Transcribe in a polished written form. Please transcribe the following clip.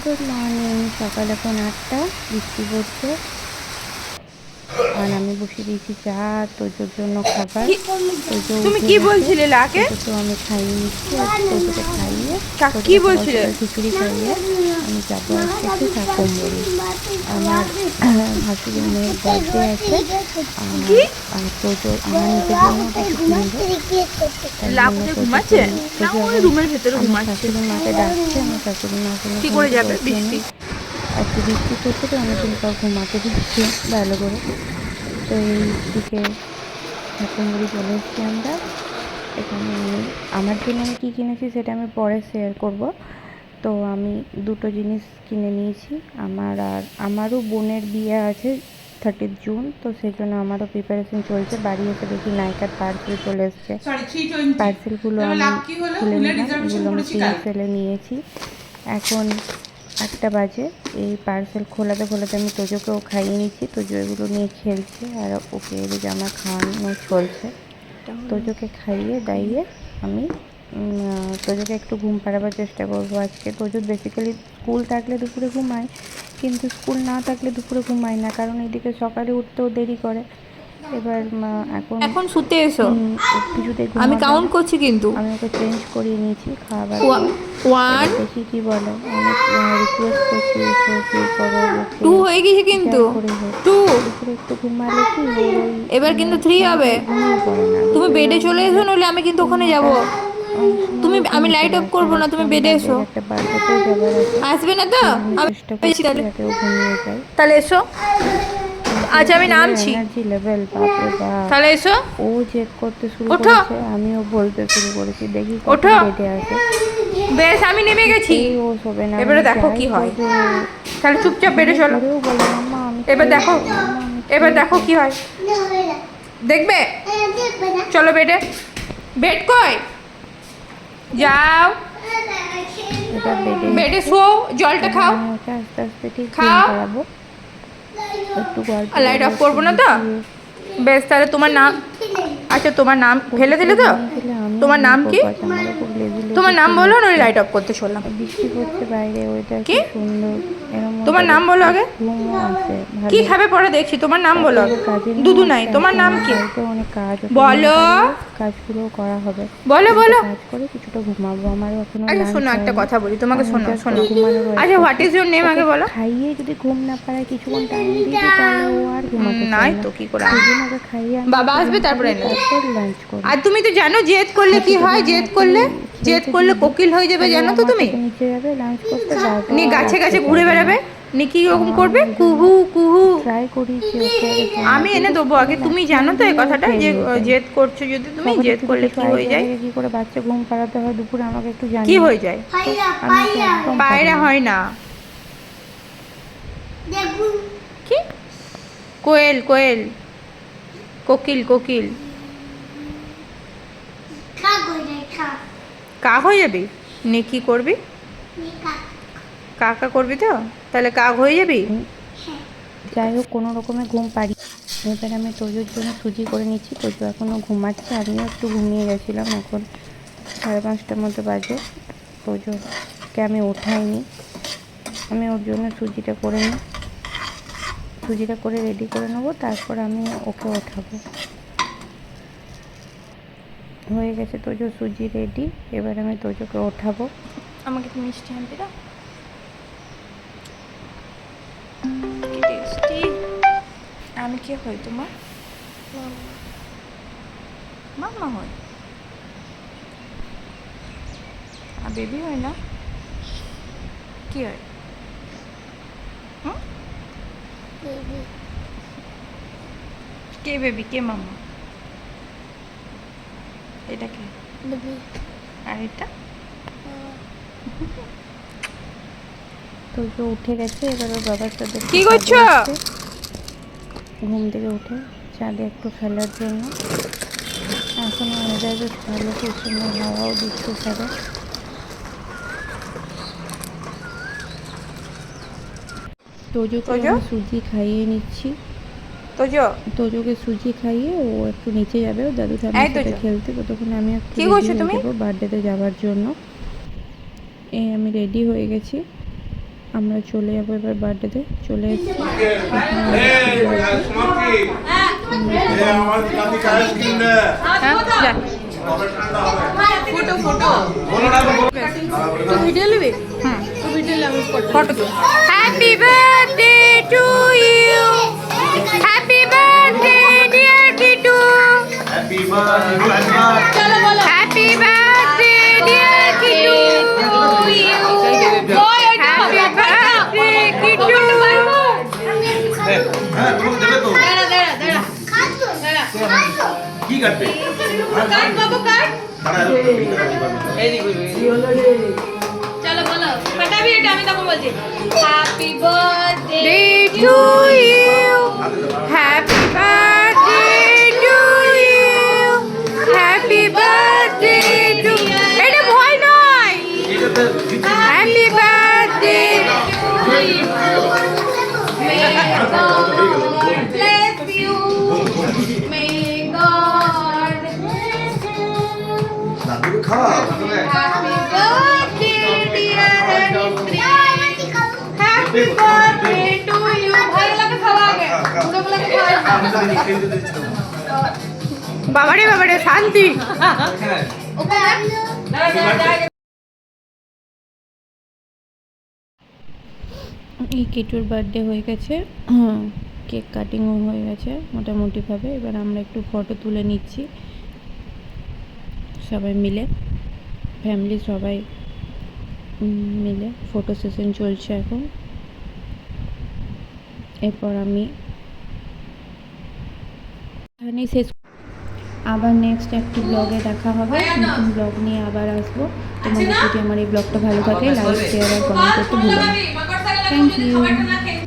Good morning. সকাল এখন 8টা, বৃষ্টি পড়ছে আর আমি বসিয়ে দিয়েছি চা তোজোর জন্য খাবার। তোজো তুমি উঠে কি গেছে, বলছিলে লাকে? তোজোকে আমি খাইয়ে নিচ্ছি আর তোজোকে খাইয়ে কি তোজোকে সকাল বলছিলে? সকাল খিচুড়ি খাইয়ে আমি যাবো আজকে একটু শাকম্বরি। আমার ভাসুরের মেয়ের বার্থডে আছে কি আর তোজো আমার নিজের জন্য কিছু কিনবে, তাই লা জন্য কোথায় তোজোর ঘুমাচ্ছে জন্য না? তোজো ওই এখন রুমের ভেতরে আমার ঘুমাচ্ছে। শাশুড়ি মাকে ডাকছে। আমার শাশুড়ি মা কোনো কি ঘুম করে থেকে যাবে ওঠেনি, বৃষ্টি? একটু বৃষ্টি পড়ছে তো অনেকদিন পর ঘুমাতে দিচ্ছে ভালো করে। তো এই দিকে ঠাকুরবাড়ি চলে এসেছি আমরা। এখানে আমার জন্য আমি কী কিনেছি সেটা আমি পরে শেয়ার করব। তো আমি দুটো জিনিস কিনে নিয়েছি। আমারও বোনের বিয়ে আছে 30 জুন, তো সেই জন্য আমারও প্রিপারেশন চলছে। বাড়ি এসে দেখি নাইকার পার্সেল চলে এসছে। পার্সেলগুলো আমি খুলে নিলাম, এগুলো আমি PSL-এ নিয়েছি। এখন 8টা বাজে। এই পার্সেল খোলাতে খোলাতে আমি তোজোকেও খাইয়ে নিচ্ছি। তোজো এগুলো নিয়ে খেলছে আর ওকে এদিকে আমার খাওয়ানো চলছে। তোজোকে খাইয়ে দাইয়ে আমি তোজোকে একটু ঘুম পাড়াবার চেষ্টা করবো আজকে। তোজো বেসিক্যালি স্কুল থাকলে দুপুরে ঘুমায়, কিন্তু স্কুল না থাকলে দুপুরে ঘুমায় না, কারণ এদিকে সকালে উঠতেও দেরি করে। এবার এখন শুতে এসো, কিছুতেই আমি ঘুমাবে কাউন্ট না। করছি কিন্তু। আমি ওকে চেঞ্জ করিয়ে নিয়েছি খাওয়াবার পর। ওয়ান এবার দেখি কি বলে। অনেক রিকোয়েস্ট করছি, এসো শুয়ে পড়ো ওকে, 2 হয়ে গেছে কিন্তু। যাই করে হোক। 2 দুপুরে একটু ঘুমালে কি ওর ওই এবার কিন্তু 3 হবে। সময়টায় ঘুমিয়ে পড়ে না। তুমি দুপুরে বেডে না চলে এসো, ঘুমালে নইলে আমি কিন্তু ওই ওখানে যাব। 9টার সময় তুমি, ও আমি ঘুমিয়ে লাইট চলে অফ আসে। করবো আবার না, তুমি বেডে এসো। সন্ধ্যাদের একটা বার্থডেতেও যাবার আছে, আসবে না তো? তাই জন্য আমি চেষ্টা পেয়েছি করছি তাহলে। যাতে ও ঘুমিয়ে যায়। তাহলে এসো। কিন্তু আচ্ছা আমি স্কুলের নামছি। এনার্জি লেভেল বাপরে বাপ। তাহলে এসো। ও জেদ করতে শুরু ওঠো, করেছে, আমিও বলতে শুরু করেছি, দেখি কখন ওঠো। বেডে আসে। বেশ, আমি নেমে গেছি। কিছুতেই ও শোবে না, এবারে আমি দেখো যাই কি হয়। তোজো তাহলে চুপচাপ বেডে ঘুমের চলো। ঘোরেও বলে মাম্মা আমি এবার দেখো, খেলবো, মাম্মা আমি এবার দেখো খেলবো। কি হয়। দেখবে? চলো বেডে। বেড কই? যাও এবার বেডে বেডে এসছে। শো, জলটা এবার খাও। আমি ওকে আস্তে আস্তে ঠিক ঘুম খাও। পাড়াবো। একটু গল্প লাইট করবো, অফ একটু করবো না তো? বুঝিয়ে। বেশ, তাহলে তোমার নাম? আচ্ছা, তোমার নাম ওকে ফেলে দিলে কেউ তো? নিয়ে গেলে আমিও তোমার নাম ঘুমিয়ে কি? পড়বো। আজ আমারও খুব লেজি লেজি তোমার নাম ফিল বলো, নইলে হচ্ছে। লাইট অফ করতে চললাম। বৃষ্টি পড়ছে বাইরে, ওয়েদার কি? কি সুন্দর। এর মধ্যে তোমার আবার নাম বলো আগে। ঘুমও আসে কি ভালো। খাবে পরে দেখছি, তোমার নাম বলো তারপরে আগে। আবার কাজের দুদু মেয়েও নাই, আজকে তোমার নাম আসেনি, কি? বাড়িতেও অনেক কাজ, ওকে ঘুম বলো, পাড়িয়ে কাজগুলোও করা হবে। বলো, দুটো বলো। কাজ করে কিছুটা ঘুমাবো, আমারও এখনো আচ্ছা লাঞ্চ শোনো, একটা হয়নি। কথা বলি তোমাকে, আমি শোনো জাস্ট শোনো। ওর ঘুমানোর ওয়েট আচ্ছা, হোয়াট করছি। ইজ ইউর নেম ওকে আগে বলো। খাইয়ে যদি ঘুম না পাড়ায় কিছুক্ষণ টাইম দিয়ে দিই তাহলে ও আর ঘুমাতে নাই চায় না। তো, কি করে সেই আনবো? জন্য ওকে খাইয়ে আমি বাবা একটু ঘুম আসবে তারপরে পাড়িয়ে এনে দেবো। তারপর লাঞ্চ করি। আর তুমি তো জানো জেদ করলে হয়তো কি যদি হয়, আমি জেদ এখনই করলে, জেদ খেলতে করলে দিয়ে দিই কোকিল হয়ে যাবে, তাহলে ও জানো তো আমার তুমি? সাথে নিচে যাবে লাঞ্চ করতে, বারোটাও নি আর গাছে আসতে গাছে ঘুরে চাইবে না। বেড়াবে। নি কি রকম আমি করবে, ওই জন্য কুহু কুহু। ট্রাই করিয়েছি ওকে আগে আমি জানাতে, এনে যে দেবো স্কুলে আগে। তুমি জানো ম্যাক্সিমাম তো এই দিনই ও কথাটা যে খেলিয়ে যায়। জেদ করছো, যদি তুমি সকালের জেদ যদি করলে কিছু কি হয়ে আইডিয়া যায়? থাকে কি করে বাচ্চা ঘুম পাড়াতে হয় দুপুরে আমাকে একটু কি জানিও। হয়ে যায়? আমি তো একদম পারি পায়রা না। হয় না। কি? কোয়েল কোয়েল, কোকিল কোকিল। কাক হয়ে যাবি? নে কি করবি? কাকা করবি তো? তাহলে কাক হয়ে যাবি? যাই হোক কোনো রকমে ঘুম পাড়ি। এবার আমি তোজোর জন্য সুজি করে নিচ্ছি। তোজো এখনও ঘুমাচ্ছে, আমিও একটু ঘুমিয়ে গেছিলাম। এখন 5:30টার মতো বাজে। তোজোকে আমি ওঠাইনি, আমি ওর জন্য সুজিটা করে নিই। সুজিটা করে রেডি করে নেবো, তারপর আমি ওকে ওঠাবো। হয়ে গেছে তোজো সুজি রেডি। এবার আমি তোজোকে ওঠাবো। আমাকে একটু মিষ্টি আনতে দাও। কি টেস্টি। আমি কে হই তোমার? মাম্মা হয়। আর বেবি হয় না? কি হয়? হুম? কে বেবি, কে মাম্মা? এটা কে? আর এটা? তোজো উঠে গেছে, এবার ওর বাবার সাথে একটু কি ছাদে করছো? এসছে ঘুম থেকে উঠে ছাদে একটু খেলার জন্য। এখনও ওয়েদার বেশ ভালো, খুব সুন্দর হাওয়াও দিচ্ছে ছাদে। তোজোকে তোজো, আমি সুজি খাইয়ে নিচ্ছি। তোজো, তোজোকে সুজি খাইয়ে ও একটু নিচে যাবে ওর দাদু এই ঠাম্মির সাথে তোজো, খেলতে, ততক্ষণ আমি একটু কি রেডি করছো হয়ে তুমি? যাবো বার্থডেতে যাওয়ার জন্য। এই আমি রেডি হয়ে গেছি। আমরা চলে যাবো এবার বার্থডেতে, চলে এসেছি। হ্যাঁ যা ফটো ফটো ভিডিও নেবে হুম ভিডিও নেবে ফটো তো happy birthday to you happy birthday dear Kitu চলো বলো happy birthday dear Kitu to you happy birthday Kitu হ্যাঁ তুমি দেবে তো দাঁড়া দাঁড়া দাঁড়া কি কাটবে কাট বাবু কাট চলো বলো ফাটাবি এটা আমি তখন বলছি happy birthday to you happy birthday to you happy birthday to এটা ভয় নয় happy birthday bless you may God দাদুকে খাওয়া happy birthday dear Henry happy birthday to you ভালো লাগে খাওয়া আগে পুরো লাগে খাওয়া বাবারে বাবারে শান্তি ওকে এই কিটুর বার্থডে হয়ে গেছে, কেক কাটিংও হয়ে গেছে মোটামুটিভাবে। এবার আমরা একটু ফটো তুলে নিচ্ছি সবাই মিলে, ফ্যামিলি সবাই মিলে ফটো সেশন চলছে এখন। এরপর আমি এখানেই শেষ, আবার নেক্সট একটি ব্লগে দেখা হবে, নতুন ব্লগ নিয়ে আবার আসবো। তোমাদের যদি আমার এই ব্লগটা ভালো থাকে লাইক শেয়ার আর কমেন্ট করতে ভুলো না। Thank you.